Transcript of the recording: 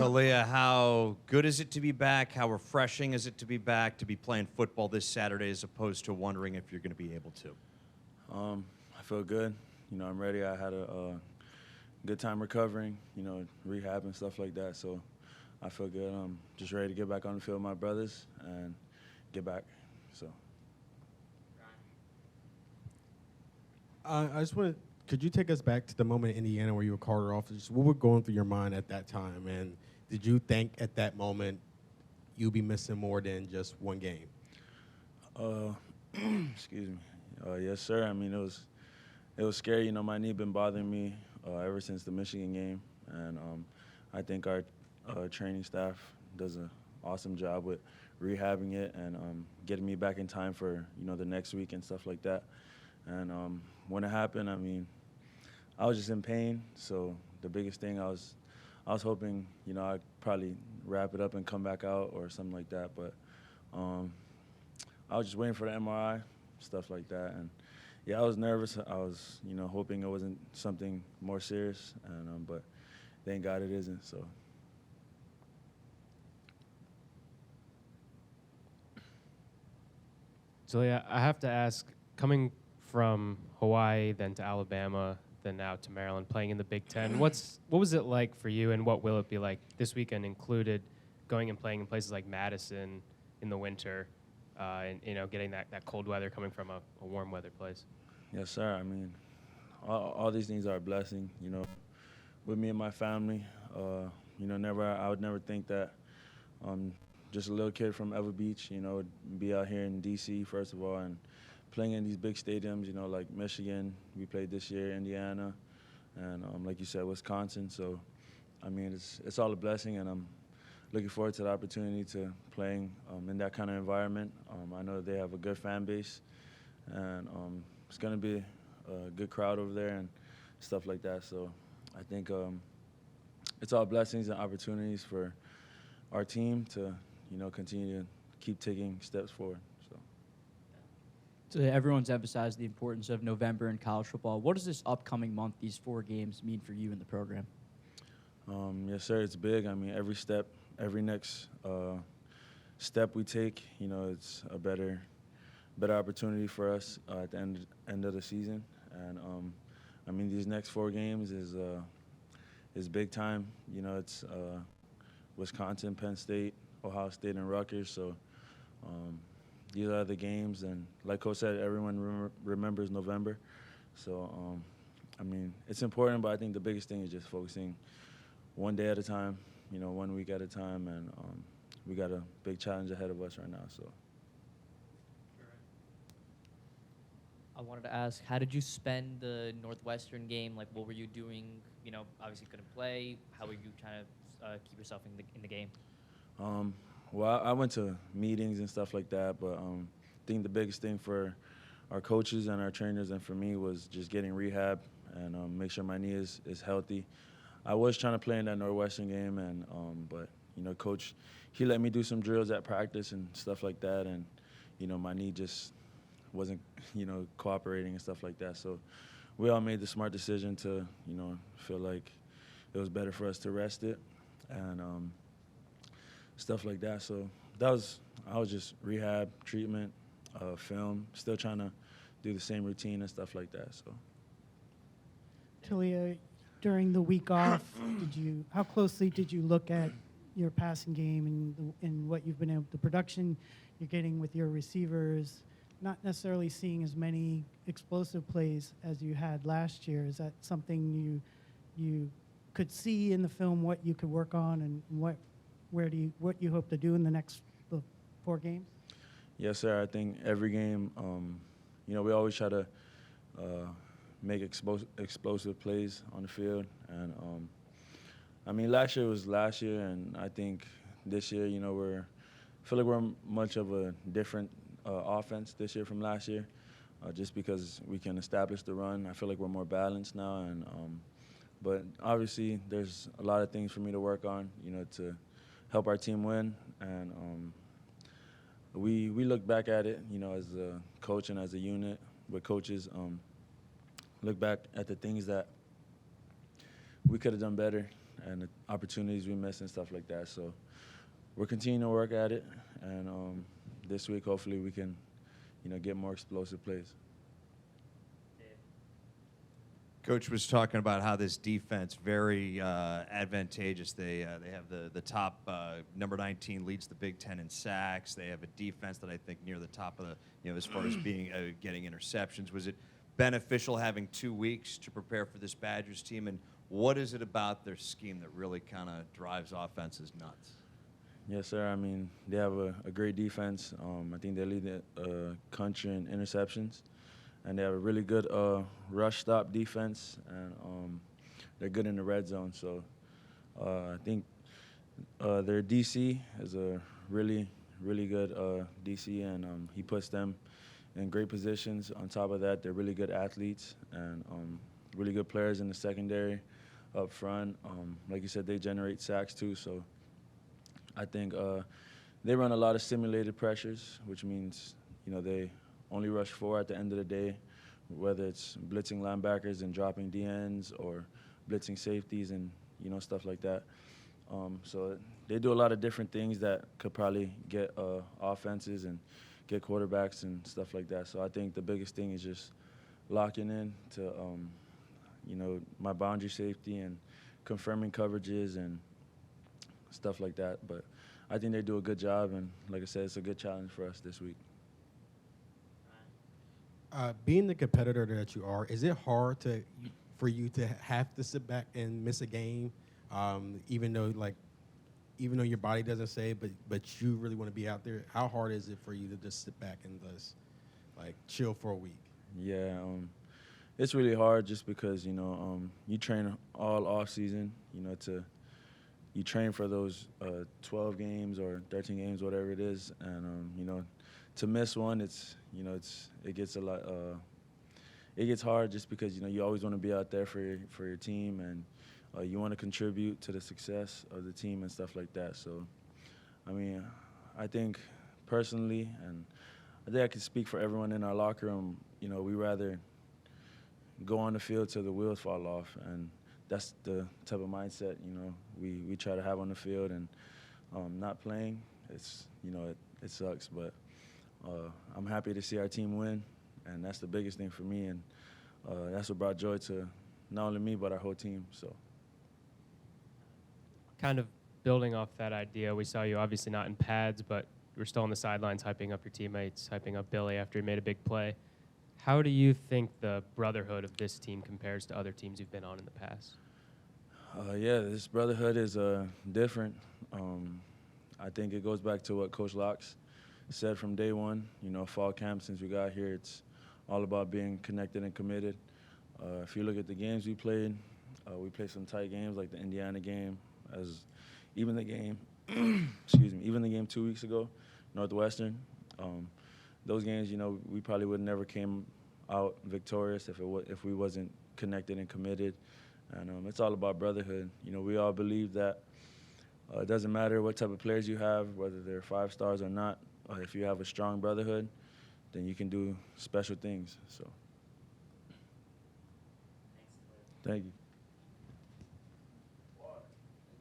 Taulia, how good is it to be back? How refreshing is it to be back, to be playing football this Saturday as opposed to wondering if you're going to be able to? I feel good. I'm ready. I had a good time recovering, rehab and stuff like that. So I feel good. I'm just ready to get back on the field with my brothers and get back. So. I just want to, could you take us back to the moment in Indiana where you were carted off? Just what was going through your mind at that time? And did you think at that moment you'd be missing more than just one game? Excuse me. Yes, sir. I mean, it was scary. My knee been bothering me ever since the Michigan game. And I think our training staff does an awesome job with rehabbing it and getting me back in time for, the next week and stuff like that. And when it happened, I mean, I was just in pain. So the biggest thing I was hoping, I'd probably wrap it up and come back out or something like that. But I was just waiting for the MRI, stuff like that. And yeah, I was nervous. I was, hoping it wasn't something more serious. And but thank God it isn't. So. So yeah, I have to ask, coming from Hawaii, then to Alabama, then now to Maryland, playing in the Big Ten, what was it like for you, and what will it be like this weekend included, going and playing in places like Madison in the winter, and getting that cold weather coming from a warm weather place? Yes, sir. I mean, all these things are a blessing. With me and my family, I would never think that just a little kid from Ever Beach, would be out here in D.C. first of all, and playing in these big stadiums, like Michigan, we played this year, Indiana, and like you said, Wisconsin. So, I mean, it's all a blessing, and I'm looking forward to the opportunity to playing in that kind of environment. I know they have a good fan base, and it's going to be a good crowd over there and stuff like that. So I think it's all blessings and opportunities for our team to, continue to keep taking steps forward. So everyone's emphasized the importance of November in college football. What does this upcoming month, these 4 games, mean for you in the program? Yes, sir, it's big. I mean, every next step we take, it's a better opportunity for us at the end of the season. And I mean, these next 4 games is big time. It's Wisconsin, Penn State, Ohio State, and Rutgers. So these are the games, and like Coach said, everyone remembers November. So I mean, it's important, but I think the biggest thing is just focusing one day at a time, 1 week at a time, and we got a big challenge ahead of us right now. So. I wanted to ask, how did you spend the Northwestern game? Like, what were you doing? Obviously couldn't play. How were you trying to keep yourself in the game? Well, I went to meetings and stuff like that, but I think the biggest thing for our coaches and our trainers and for me was just getting rehab and make sure my knee is healthy. I was trying to play in that Northwestern game, and but Coach, he let me do some drills at practice and stuff like that, and my knee just wasn't cooperating and stuff like that. So we all made the smart decision to feel like it was better for us to rest it and stuff like that. So I was just rehab, treatment, film, still trying to do the same routine and stuff like that. So. Taulia, during the week off, how closely did you look at your passing game and what you've been able, the production you're getting with your receivers, not necessarily seeing as many explosive plays as you had last year? Is that something you could see in the film, what you could work on, and what you hope to do in the next 4 games? Yes, sir. I think every game, we always try to make explosive plays on the field. And, I mean, last year was last year, and I think this year, I feel like we're much of a different offense this year from last year, just because we can establish the run. I feel like we're more balanced now. And but obviously, there's a lot of things for me to work on, to help our team win. And we look back at it, as a coach and as a unit with coaches, look back at the things that we could have done better and the opportunities we miss and stuff like that. So we're continuing to work at it, and this week hopefully we can, get more explosive plays. Coach was talking about how this defense very advantageous. They have the top number 19 leads the Big Ten in sacks. They have a defense that I think near the top of the as far as being getting interceptions. Was it beneficial having 2 weeks to prepare for this Badgers team? And what is it about their scheme that really kind of drives offenses nuts? Yes, sir. I mean, they have a great defense. I think they lead the country in interceptions. And they have a really good rush stop defense, and they're good in the red zone. So I think their DC is a really, really good DC, and he puts them in great positions. On top of that, they're really good athletes and really good players in the secondary up front. Like you said, they generate sacks too. So I think they run a lot of simulated pressures, which means, they only rush 4 at the end of the day, whether it's blitzing linebackers and dropping DNs or blitzing safeties and, stuff like that. So they do a lot of different things that could probably get offenses and get quarterbacks and stuff like that. So I think the biggest thing is just locking in to, my boundary safety and confirming coverages and stuff like that. But I think they do a good job, and like I said, it's a good challenge for us this week. Being the competitor that you are, is it hard for you to have to sit back and miss a game, even though your body doesn't say it, but you really want to be out there? How hard is it for you to just sit back and just chill for a week? Yeah, it's really hard just because you train all off season, you train for those 12 games or 13 games, whatever it is, and to miss one, it gets a lot. It gets hard just because you always want to be out there for your team, and you want to contribute to the success of the team and stuff like that. So, I mean, I think personally, and I think I can speak for everyone in our locker room. We rather go on the field till the wheels fall off, and that's the type of mindset we try to have on the field. And not playing, it's it sucks, but. I'm happy to see our team win, and that's the biggest thing for me, and that's what brought joy to not only me but our whole team. So, Kind of building off that idea, we saw you obviously not in pads, but you were still on the sidelines hyping up your teammates, hyping up Billy after he made a big play. How do you think the brotherhood of this team compares to other teams you've been on in the past? Yeah, this brotherhood is different. I think it goes back to what Coach Locks said from day one. Fall camp, since we got here, it's all about being connected and committed. If you look at the games we played some tight games like the Indiana game, even the game, even the game 2 weeks ago, Northwestern. Those games, we probably would never came out victorious if we wasn't connected and committed. And it's all about brotherhood. We all believe that it doesn't matter what type of players you have, whether they're 5 stars or not. If you have a strong brotherhood, then you can do special things. So, thank you.